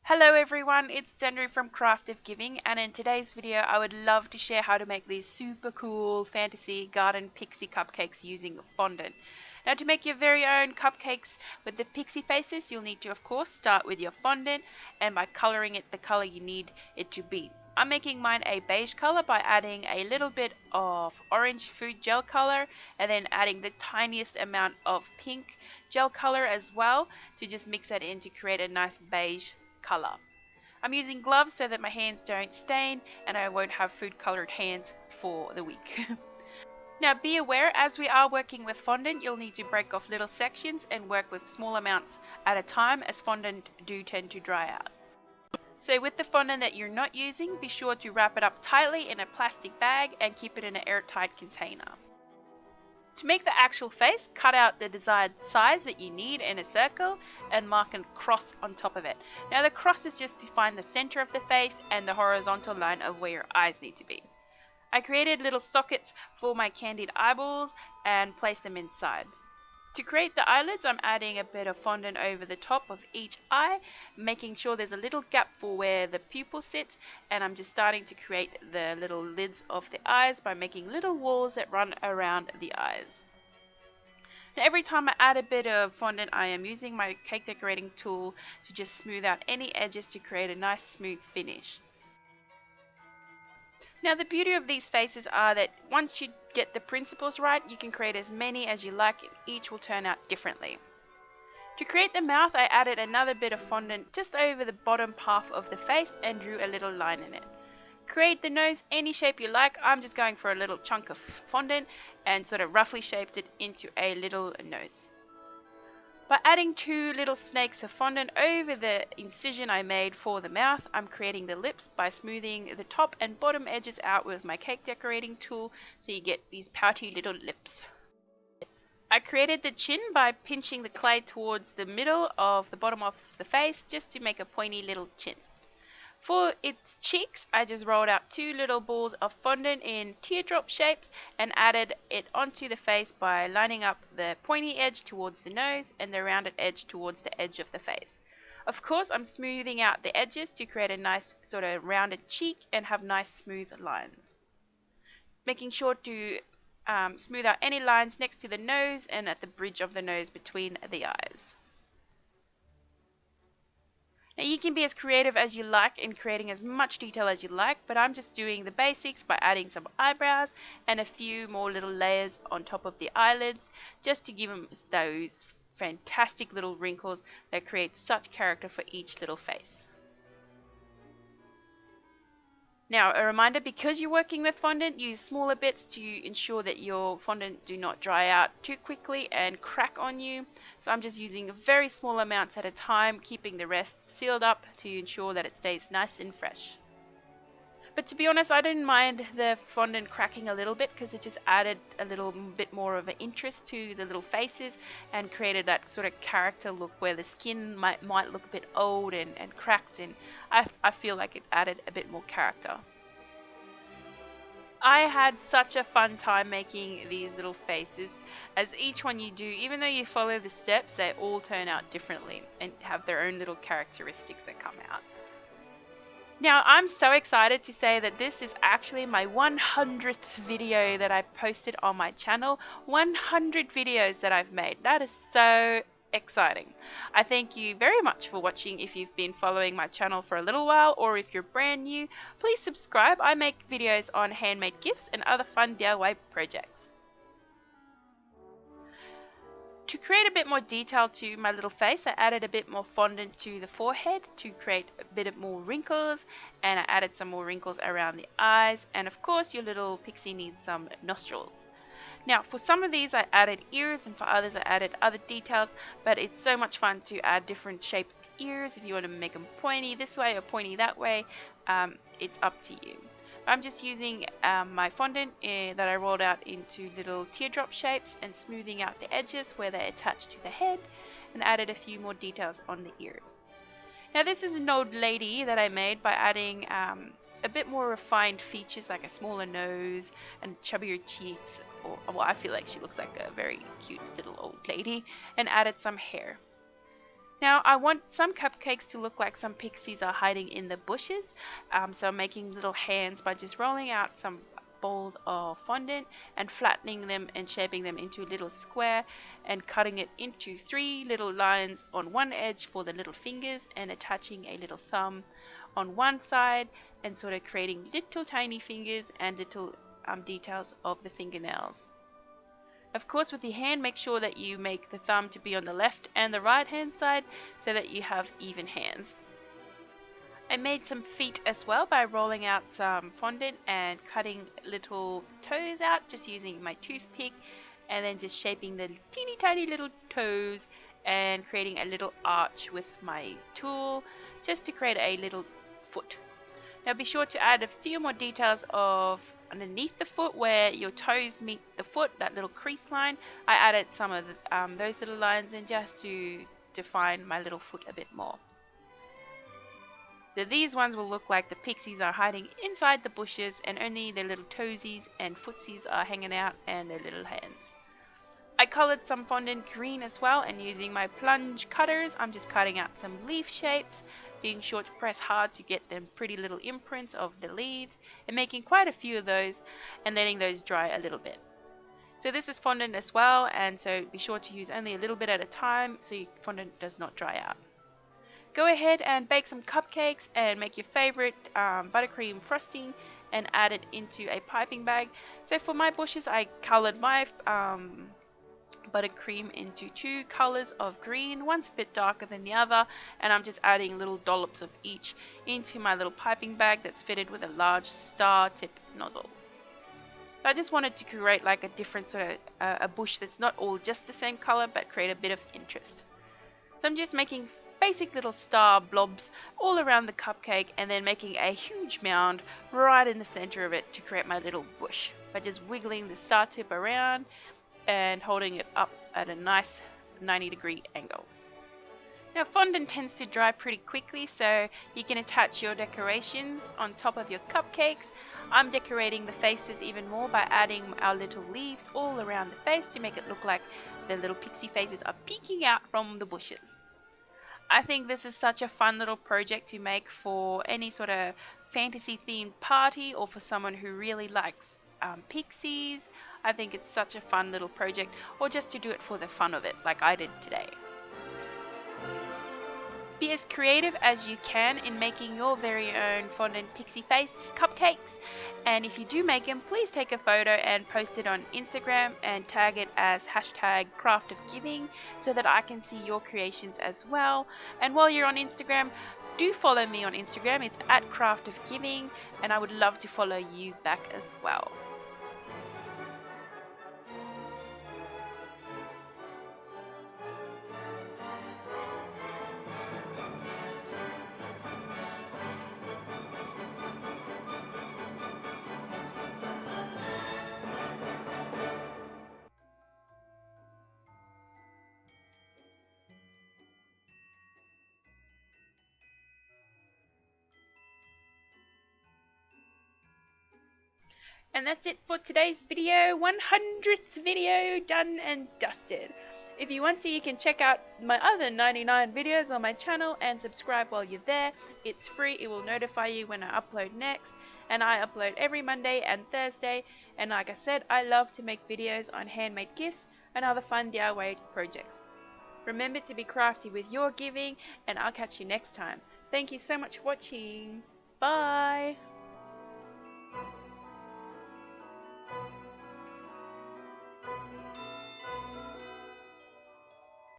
Hello everyone, it's Danrie from Craftofgiving, and in today's video I would love to share how to make these super cool fantasy garden pixie cupcakes using fondant. Now, to make your very own cupcakes with the pixie faces, you'll need to of course start with your fondant and by coloring it the color you need it to be. I'm making mine a beige color by adding a little bit of orange food gel color and then adding the tiniest amount of pink gel color as well to just mix that in to create a nice beige color. I'm using gloves so that my hands don't stain and I won't have food colored hands for the week. Now be aware, as we are working with fondant, you'll need to break off little sections and work with small amounts at a time, as fondant do tend to dry out. So with the fondant that you're not using, be sure to wrap it up tightly in a plastic bag and keep it in an airtight container. To make the actual face, cut out the desired size that you need in a circle and mark a cross on top of it. Now the cross is just to find the center of the face and the horizontal line of where your eyes need to be. I created little sockets for my candied eyeballs and placed them inside. To create the eyelids, I'm adding a bit of fondant over the top of each eye, making sure there's a little gap for where the pupil sits, and I'm just starting to create the little lids of the eyes by making little walls that run around the eyes. Now, every time I add a bit of fondant, I am using my cake decorating tool to just smooth out any edges to create a nice smooth finish. Now the beauty of these faces are that once you get the principles right, you can create as many as you like and each will turn out differently. To create the mouth, I added another bit of fondant just over the bottom half of the face and drew a little line in it. Create the nose any shape you like. I'm just going for a little chunk of fondant and sort of roughly shaped it into a little nose. By adding two little snakes of fondant over the incision I made for the mouth, I'm creating the lips by smoothing the top and bottom edges out with my cake decorating tool so you get these pouty little lips. I created the chin by pinching the clay towards the middle of the bottom of the face just to make a pointy little chin. For its cheeks, I just rolled out two little balls of fondant in teardrop shapes and added it onto the face by lining up the pointy edge towards the nose and the rounded edge towards the edge of the face. Of course, I'm smoothing out the edges to create a nice sort of rounded cheek and have nice smooth lines. Making sure to smooth out any lines next to the nose and at the bridge of the nose between the eyes. Now you can be as creative as you like in creating as much detail as you like, but I'm just doing the basics by adding some eyebrows and a few more little layers on top of the eyelids just to give them those fantastic little wrinkles that create such character for each little face. Now a reminder, because you're working with fondant, use smaller bits to ensure that your fondant do not dry out too quickly and crack on you. So I'm just using very small amounts at a time, keeping the rest sealed up to ensure that it stays nice and fresh. But to be honest, I didn't mind the fondant cracking a little bit because it just added a little bit more of an interest to the little faces and created that sort of character look where the skin might look a bit old and cracked, and I feel like it added a bit more character. I had such a fun time making these little faces, as each one you do, even though you follow the steps, they all turn out differently and have their own little characteristics that come out. Now I'm so excited to say that this is actually my 100th video that I posted on my channel. 100 videos that I've made. That is so exciting. I thank you very much for watching. If you've been following my channel for a little while, or if you're brand new, please subscribe. I make videos on handmade gifts and other fun DIY projects. To create a bit more detail to my little face, I added a bit more fondant to the forehead to create a bit more wrinkles, and I added some more wrinkles around the eyes, and of course your little pixie needs some nostrils. Now for some of these I added ears, and for others I added other details, but it's so much fun to add different shaped ears. If you want to make them pointy this way or pointy that way, it's up to you. I'm just using my fondant that I rolled out into little teardrop shapes and smoothing out the edges where they attach to the head, and added a few more details on the ears. Now this is an old lady that I made by adding a bit more refined features like a smaller nose and chubbier cheeks, or well, I feel like she looks like a very cute little old lady, and added some hair. Now I want some cupcakes to look like some pixies are hiding in the bushes, so I'm making little hands by just rolling out some balls of fondant and flattening them and shaping them into a little square and cutting it into 3 little lines on one edge for the little fingers and attaching a little thumb on one side and sort of creating little tiny fingers and little details of the fingernails. Of course, with your hand, make sure that you make the thumb to be on the left and the right hand side so that you have even hands. I made some feet as well by rolling out some fondant and cutting little toes out just using my toothpick and then just shaping the teeny tiny little toes and creating a little arch with my tool just to create a little foot. Now be sure to add a few more details of underneath the foot where your toes meet the foot, that little crease line. I added some of those little lines in just to define my little foot a bit more. So these ones will look like the pixies are hiding inside the bushes and only their little toesies and footsies are hanging out and their little hands. I colored some fondant green as well, and using my plunge cutters I'm just cutting out some leaf shapes, being sure to press hard to get them pretty little imprints of the leaves and making quite a few of those and letting those dry a little bit. So this is fondant as well, and so be sure to use only a little bit at a time so your fondant does not dry out. Go ahead and bake some cupcakes and make your favorite buttercream frosting and add it into a piping bag. So for my bushes I colored my buttercream into 2 colors of green, one's a bit darker than the other, and I'm just adding little dollops of each into my little piping bag that's fitted with a large star tip nozzle. So I just wanted to create like a different sort of a bush that's not all just the same color but create a bit of interest. So I'm just making basic little star blobs all around the cupcake and then making a huge mound right in the center of it to create my little bush by just wiggling the star tip around and holding it up at a nice 90-degree angle. Now fondant tends to dry pretty quickly, so you can attach your decorations on top of your cupcakes. I'm decorating the faces even more by adding our little leaves all around the face to make it look like the little pixie faces are peeking out from the bushes. I think this is such a fun little project to make for any sort of fantasy themed party or for someone who really likes pixies. I think it's such a fun little project, or just to do it for the fun of it like I did today. Be as creative as you can in making your very own fondant pixie face cupcakes, and if you do make them, please take a photo and post it on Instagram and tag it as #craftofgiving so that I can see your creations as well. And while you're on Instagram, do follow me on Instagram. It's @craftofgiving, and I would love to follow you back as well. And that's it for today's video, 100th video done and dusted. If you want to, you can check out my other 99 videos on my channel and subscribe while you're there. It's free, it will notify you when I upload next, and I upload every Monday and Thursday. And like I said, I love to make videos on handmade gifts and other fun DIY projects. Remember to be crafty with your giving, and I'll catch you next time. Thank you so much for watching. Bye!